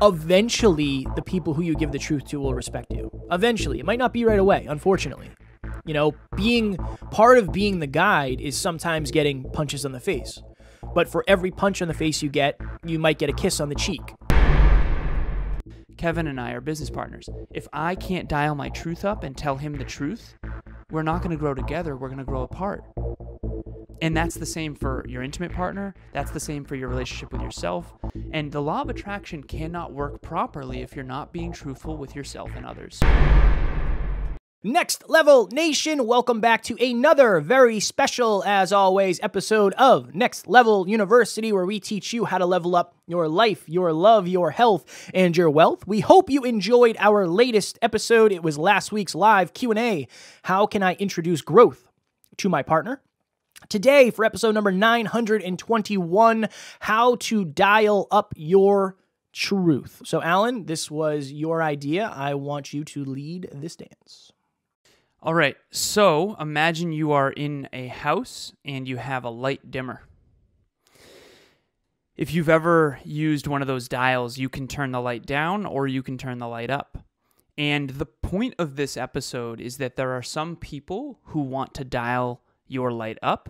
eventually the people who you give the truth to will respect you. Eventually. It might not be right away, unfortunately. You know, part of being the guide is sometimes getting punches on the face. But for every punch on the face you get, you might get a kiss on the cheek. Kevin and I are business partners. If I can't dial my truth up and tell him the truth, we're not going to grow together. We're going to grow apart. And that's the same for your intimate partner. That's the same for your relationship with yourself. And the law of attraction cannot work properly if you're not being truthful with yourself and others. Next Level Nation, welcome back to another very special, as always, episode of Next Level University, where we teach you how to level up your life, your love, your health, and your wealth. We hope you enjoyed our latest episode. It was last week's live Q&A. How can I introduce growth to my partner? Today, for episode number 921, how to dial up your truth. So, Alan, this was your idea. I want you to lead this dance. All right, so imagine you are in a house and you have a light dimmer. If you've ever used one of those dials, you can turn the light down or you can turn the light up. And the point of this episode is that there are some people who want to dial your light up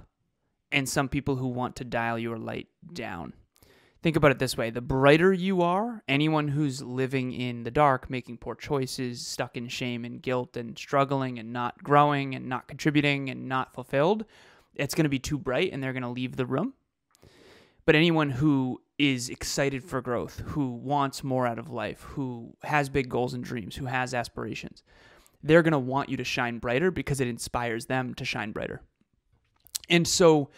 and some people who want to dial your light down. Think about it this way. The brighter you are, anyone who's living in the dark, making poor choices, stuck in shame and guilt and struggling and not growing and not contributing and not fulfilled, it's going to be too bright and they're going to leave the room. But anyone who is excited for growth, who wants more out of life, who has big goals and dreams, who has aspirations, they're going to want you to shine brighter because it inspires them to shine brighter. And so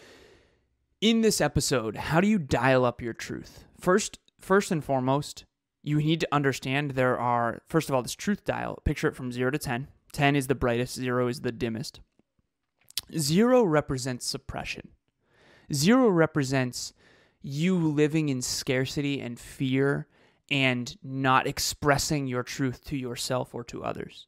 in this episode, how do you dial up your truth? First and foremost, you need to understand first of all, this truth dial. Picture it from 0 to 10. 10 is the brightest, 0 is the dimmest. 0 represents suppression. 0 represents you living in scarcity and fear and not expressing your truth to yourself or to others.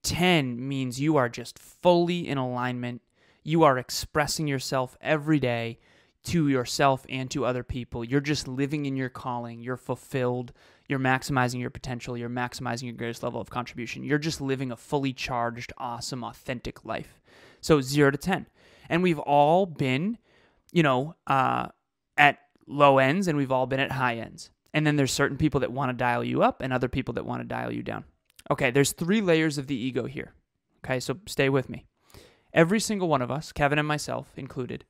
10 means you are just fully in alignment. You are expressing yourself every day to yourself and to other people. You're just living in your calling. You're fulfilled. You're maximizing your potential. You're maximizing your greatest level of contribution. You're just living a fully charged, awesome, authentic life. So 0 to 10. And we've all been, at low ends and we've all been at high ends. And then there's certain people that want to dial you up and other people that want to dial you down. Okay, there's 3 layers of the ego here. Okay, so stay with me. Every single one of us, Kevin and myself included,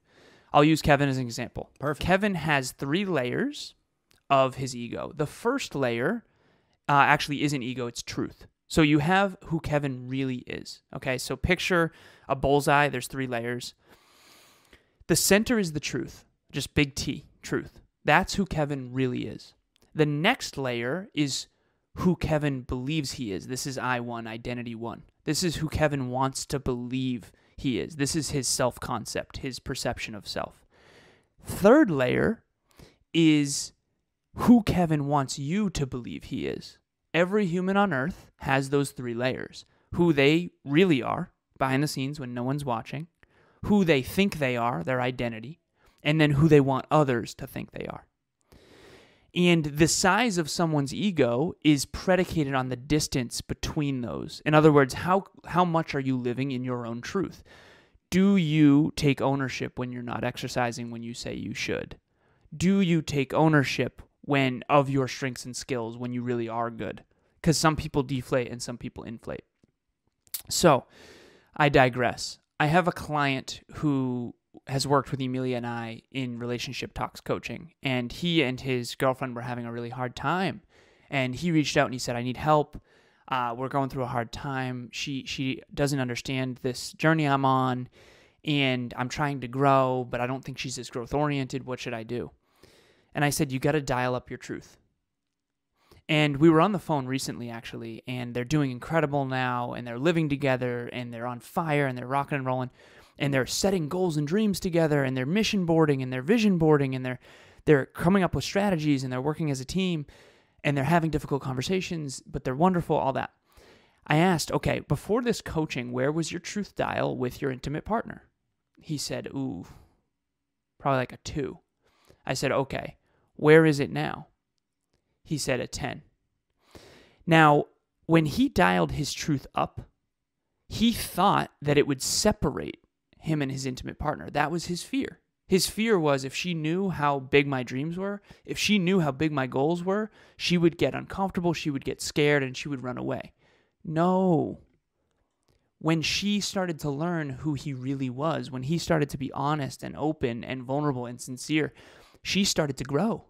I'll use Kevin as an example. Perfect. Kevin has 3 layers of his ego. The first layer actually isn't ego, it's truth. So you have who Kevin really is. Okay, so picture a bullseye, there's 3 layers. The center is the truth, just big T, truth. That's who Kevin really is. The next layer is who Kevin believes he is. This is I1, identity 1. This is who Kevin wants to believe he is. This is his self-concept, his perception of self. Third layer is who Kevin wants you to believe he is. Every human on earth has those 3 layers. Who they really are, behind the scenes when no one's watching. Who they think they are, their identity. And then who they want others to think they are. And the size of someone's ego is predicated on the distance between those. In other words, how much are you living in your own truth? Do you take ownership when you're not exercising when you say you should? Do you take ownership of your strengths and skills when you really are good? Because some people deflate and some people inflate. So, I digress. I have a client who has worked with Emilia and I in relationship talks coaching, and he and his girlfriend were having a really hard time, and he reached out and he said, I need help. We're going through a hard time. She doesn't understand this journey I'm on, and I'm trying to grow, but I don't think she's as growth oriented. What should I do? And I said, you got to dial up your truth. And we were on the phone recently, actually, and they're doing incredible now, and they're living together, and they're on fire, and they're rocking and rolling. And they're setting goals and dreams together, and they're mission boarding, and they're vision boarding, and they're coming up with strategies, and they're working as a team, and they're having difficult conversations, but they're wonderful, all that. I asked, okay, before this coaching, where was your truth dial with your intimate partner? He said, probably like a 2. I said, okay, where is it now? He said a 10. Now, when he dialed his truth up, he thought that it would separate him and his intimate partner. That was his fear. His fear was if she knew how big my dreams were, if she knew how big my goals were, she would get uncomfortable, she would get scared, and she would run away. No. When she started to learn who he really was, when he started to be honest and open and vulnerable and sincere, she started to grow.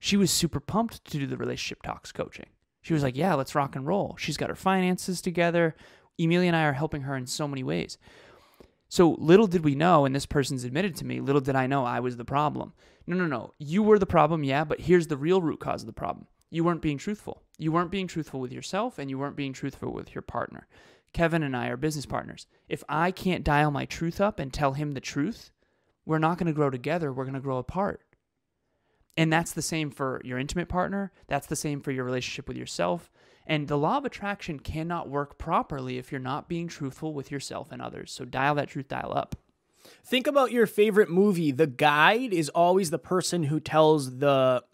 She was super pumped to do the relationship talks coaching. She was like, yeah, let's rock and roll. She's got her finances together. Emilia and I are helping her in so many ways. So little did we know, and this person's admitted to me, little did I know I was the problem. No. You were the problem, yeah, but here's the real root cause of the problem. You weren't being truthful. You weren't being truthful with yourself, and you weren't being truthful with your partner. Kevin and I are business partners. If I can't dial my truth up and tell him the truth, we're not going to grow together. We're going to grow apart. And that's the same for your intimate partner. That's the same for your relationship with yourself. And the law of attraction cannot work properly if you're not being truthful with yourself and others. So dial that truth dial up. Think about your favorite movie. The guide is always the person who tells the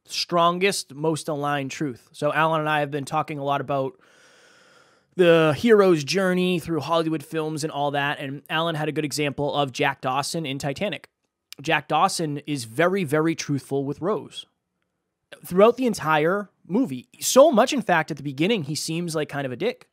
strongest, most aligned truth. So Alan and I have been talking a lot about the hero's journey through Hollywood films and all that. And Alan had a good example of Jack Dawson in Titanic. Jack Dawson is very, very truthful with Rose throughout the entire movie. So much, in fact, at the beginning, he seems like kind of a dick,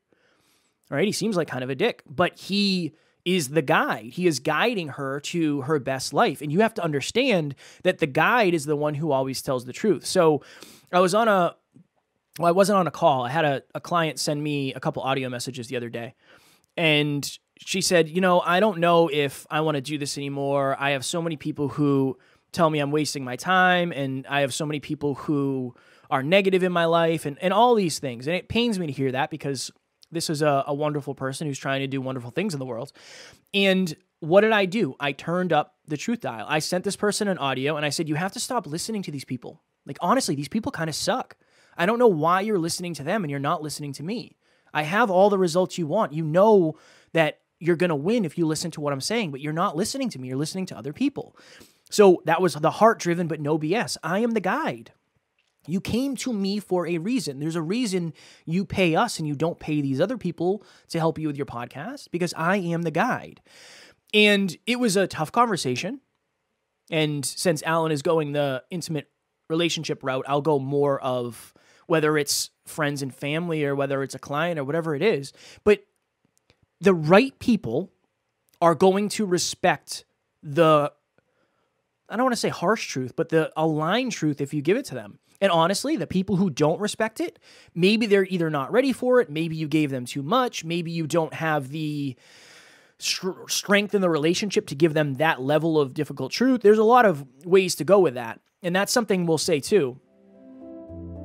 right? He seems like kind of a dick, but he is the guide. He is guiding her to her best life. And you have to understand that the guide is the one who always tells the truth. So I wasn't on a call. I had a client send me a couple audio messages the other day. And she said, I don't know if I want to do this anymore. I have so many people who tell me I'm wasting my time, and I have so many people who are negative in my life, and all these things. And it pains me to hear that because this is a wonderful person who's trying to do wonderful things in the world. And what did I do? I turned up the truth dial. I sent this person an audio, and I said, you have to stop listening to these people. Like, honestly, these people kind of suck. I don't know why you're listening to them and you're not listening to me. I have all the results you want. You know that you're going to win if you listen to what I'm saying, but you're not listening to me. You're listening to other people. So that was the heart-driven, but no BS. I am the guide. You came to me for a reason. There's a reason you pay us and you don't pay these other people to help you with your podcast, because I am the guide. And it was a tough conversation. And since Alan is going the intimate relationship route, I'll go more of whether it's friends and family or whether it's a client or whatever it is. But the right people are going to respect the, I don't want to say harsh truth, but the aligned truth if you give it to them. And honestly, the people who don't respect it, maybe they're either not ready for it, maybe you gave them too much, maybe you don't have the strength in the relationship to give them that level of difficult truth. There's a lot of ways to go with that. And that's something we'll say too.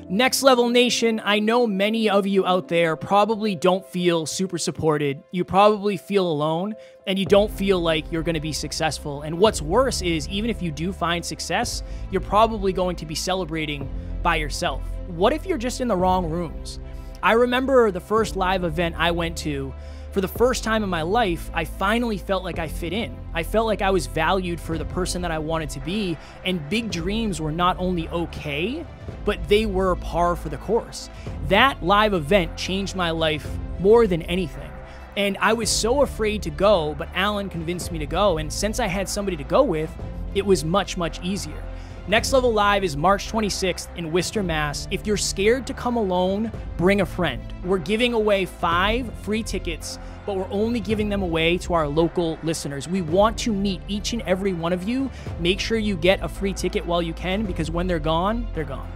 Next Level Nation, I know many of you out there probably don't feel super supported. You probably feel alone, and you don't feel like you're going to be successful. And what's worse is, even if you do find success, you're probably going to be celebrating by yourself. What if you're just in the wrong rooms? I remember the first live event I went to. For the first time in my life, I finally felt like I fit in. I felt like I was valued for the person that I wanted to be, and big dreams were not only okay, but they were par for the course. That live event changed my life more than anything. And I was so afraid to go, but Alan convinced me to go, and since I had somebody to go with, it was much, much easier. Next Level Live is March 26th in Worcester, Mass. If you're scared to come alone, bring a friend. We're giving away 5 free tickets, but we're only giving them away to our local listeners. We want to meet each and every one of you. Make sure you get a free ticket while you can, because when they're gone, they're gone.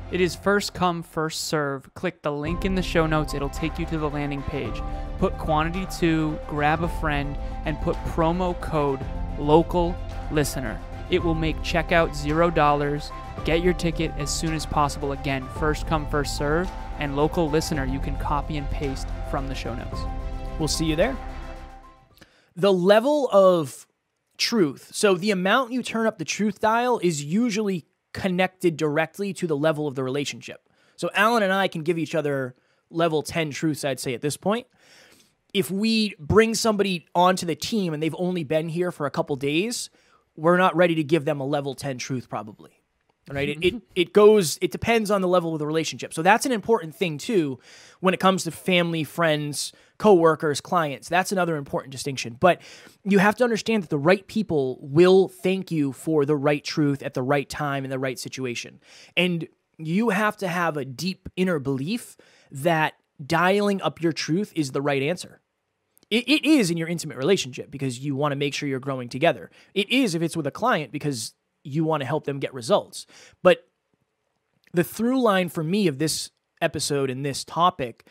It is first come, first serve. Click the link in the show notes. It'll take you to the landing page. Put quantity 2, grab a friend, and put promo code local listener. It will make checkout $0. Get your ticket as soon as possible. Again, first come, first serve, and local listener you can copy and paste from the show notes. We'll see you there. The level of truth, so the amount you turn up the truth dial is usually connected directly to the level of the relationship. So Alan and I can give each other level 10 truths, I'd say, at this point. If we bring somebody onto the team and they've only been here for a couple days, we're not ready to give them a level 10 truth probably. right? It depends on the level of the relationship. So that's an important thing too when it comes to family, friends, coworkers, clients. That's another important distinction. But you have to understand that the right people will thank you for the right truth at the right time in the right situation. And you have to have a deep inner belief that dialing up your truth is the right answer. It is in your intimate relationship because you want to make sure you're growing together. It is if it's with a client because you want to help them get results. But the through line for me of this episode and this topic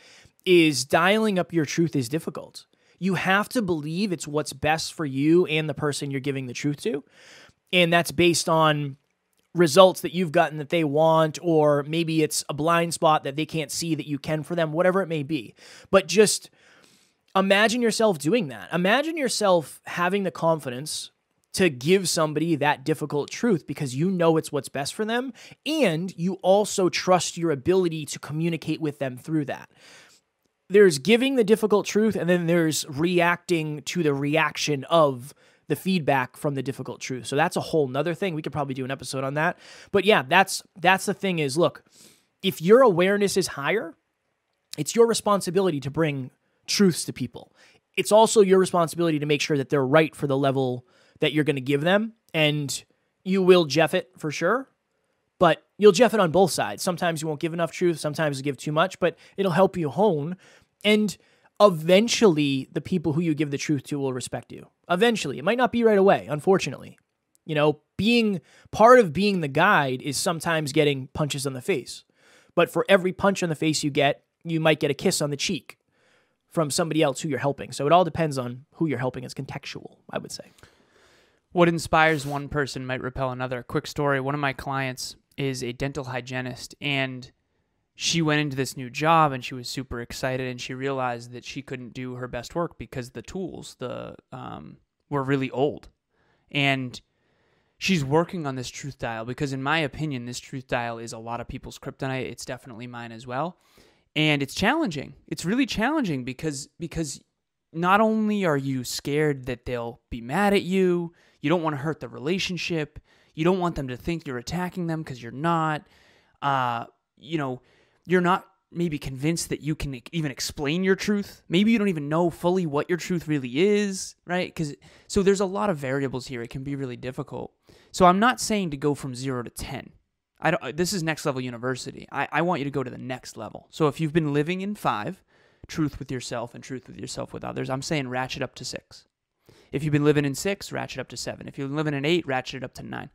is dialing up your truth is difficult. You have to believe it's what's best for you and the person you're giving the truth to. And that's based on results that you've gotten that they want, or maybe it's a blind spot that they can't see that you can for them, whatever it may be. But just imagine yourself doing that. Imagine yourself having the confidence to give somebody that difficult truth because you know it's what's best for them, and you also trust your ability to communicate with them through that. There's giving the difficult truth, and then there's reacting to the reaction of the feedback from the difficult truth. So that's a whole nother thing. We could probably do an episode on that. But yeah, that's the thing is, look, if your awareness is higher, it's your responsibility to bring truths to people. It's also your responsibility to make sure that they're right for the level that you're going to give them. And you will Jeff it for sure, but you'll Jeff it on both sides. Sometimes you won't give enough truth. Sometimes you give too much, but it'll help you hone. And eventually the people who you give the truth to will respect you. Eventually. It might not be right away, unfortunately. You know, being part of being the guide is sometimes getting punches on the face. But for every punch on the face you get, you might get a kiss on the cheek from somebody else who you're helping. So it all depends on who you're helping. It's contextual, I would say. What inspires one person might repel another. Quick story. One of my clients is a dental hygienist, and she went into this new job and she was super excited, and she realized that she couldn't do her best work because the tools were really old. And she's working on this truth dial because, in my opinion, this truth dial is a lot of people's kryptonite. It's definitely mine as well. And it's challenging. It's really challenging because not only are you scared that they'll be mad at you, you don't want to hurt the relationship, you don't want them to think you're attacking them because you're not. You're not maybe convinced that you can even explain your truth. Maybe you don't even know fully what your truth really is, right? So there's a lot of variables here. It can be really difficult. So I'm not saying to go from 0 to 10. This is next level university. I want you to go to the next level. So if you've been living in 5, truth with yourself and truth with yourself with others, I'm saying ratchet up to 6. If you've been living in 6, ratchet up to 7. If you've been living in 8, ratchet it up to 9.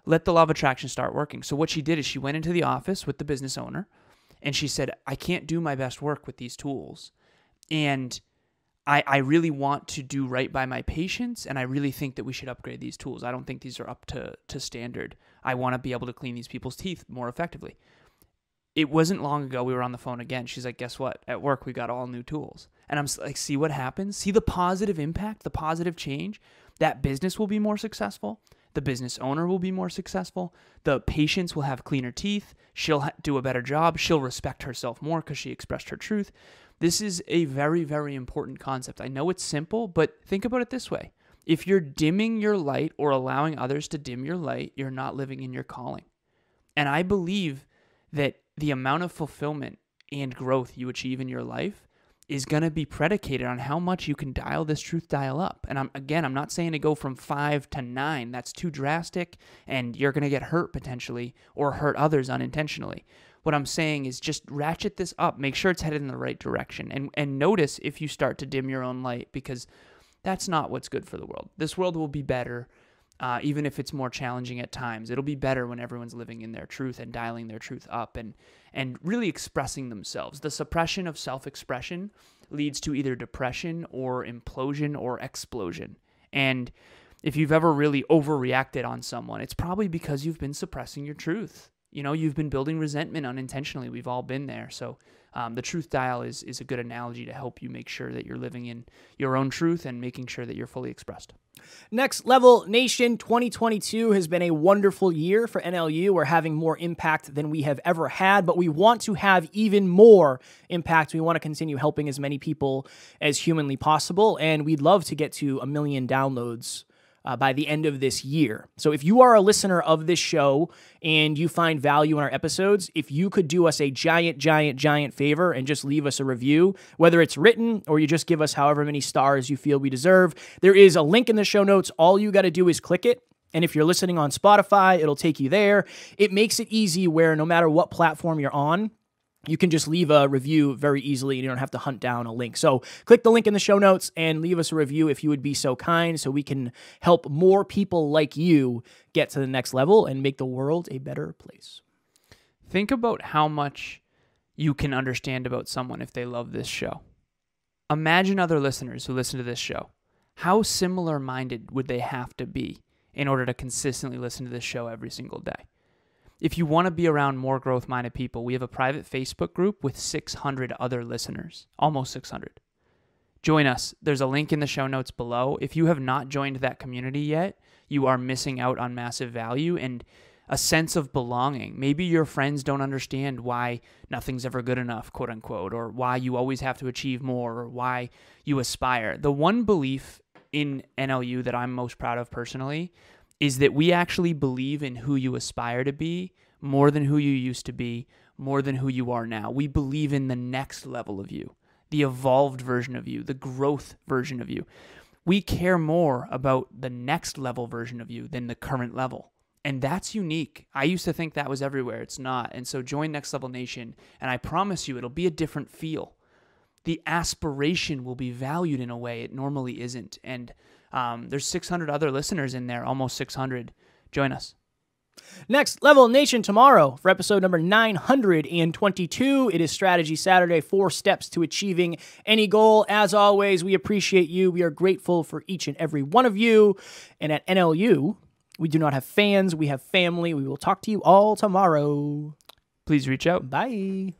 Let the law of attraction start working. So what she did is she went into the office with the business owner, and she said, I can't do my best work with these tools. And I really want to do right by my patients, and I really think that we should upgrade these tools. I don't think these are up to standard. I want to be able to clean these people's teeth more effectively. It wasn't long ago, we were on the phone again. She's like, guess what? At work, we got all new tools. And I'm like, see what happens? See the positive impact, the positive change? That business will be more successful. The business owner will be more successful. The patients will have cleaner teeth. She'll do a better job. She'll respect herself more because she expressed her truth. This is a very, very important concept. I know it's simple, but think about it this way. If you're dimming your light or allowing others to dim your light, you're not living in your calling. And I believe that the amount of fulfillment and growth you achieve in your life is going to be predicated on how much you can dial this truth dial up. And I'm not saying to go from 5 to 9. That's too drastic, and you're going to get hurt potentially or hurt others unintentionally. What I'm saying is just ratchet this up. Make sure it's headed in the right direction. And notice if you start to dim your own light, because that's not what's good for the world. This world will be better, even if it's more challenging at times. It'll be better when everyone's living in their truth and dialing their truth up and really expressing themselves. The suppression of self-expression leads to either depression or implosion or explosion. And if you've ever really overreacted on someone, it's probably because you've been suppressing your truth. You know, you've been building resentment unintentionally. We've all been there. So the truth dial is a good analogy to help you make sure that you're living in your own truth and making sure that you're fully expressed. Next Level Nation, 2022 has been a wonderful year for NLU. We're having more impact than we have ever had, but we want to have even more impact. We want to continue helping as many people as humanly possible, and we'd love to get to 1 million downloads by the end of this year. So if you are a listener of this show and you find value in our episodes, if you could do us a giant favor and just leave us a review, whether it's written or you just give us however many stars you feel we deserve, there is a link in the show notes. All you got to do is click it. And if you're listening on Spotify, it'll take you there. It makes it easy where no matter what platform you're on, you can just leave a review very easily and you don't have to hunt down a link. So click the link in the show notes and leave us a review if you would be so kind so we can help more people like you get to the next level and make the world a better place. Think about how much you can understand about someone if they love this show. Imagine other listeners who listen to this show. How similar-minded would they have to be in order to consistently listen to this show every single day? If you want to be around more growth-minded people, we have a private Facebook group with 600 other listeners, almost 600. Join us. There's a link in the show notes below. If you have not joined that community yet, you are missing out on massive value and a sense of belonging. Maybe your friends don't understand why nothing's ever good enough, quote unquote, or why you always have to achieve more, or why you aspire. The one belief in NLU that I'm most proud of personally is that we actually believe in who you aspire to be more than who you used to be, more than who you are now. We believe in the next level of you, the evolved version of you, the growth version of you. We care more about the next level version of you than the current level. And that's unique. I used to think that was everywhere. It's not. And so join Next Level Nation, and I promise you it'll be a different feel. The aspiration will be valued in a way it normally isn't. And there's 600 other listeners in there, almost 600. Join us. Next Level Nation tomorrow for episode number 922. It is Strategy Saturday, 4 steps to achieving any goal. As always, we appreciate you. We are grateful for each and every one of you. And at NLU, we do not have fans. We have family. We will talk to you all tomorrow. Please reach out. Bye.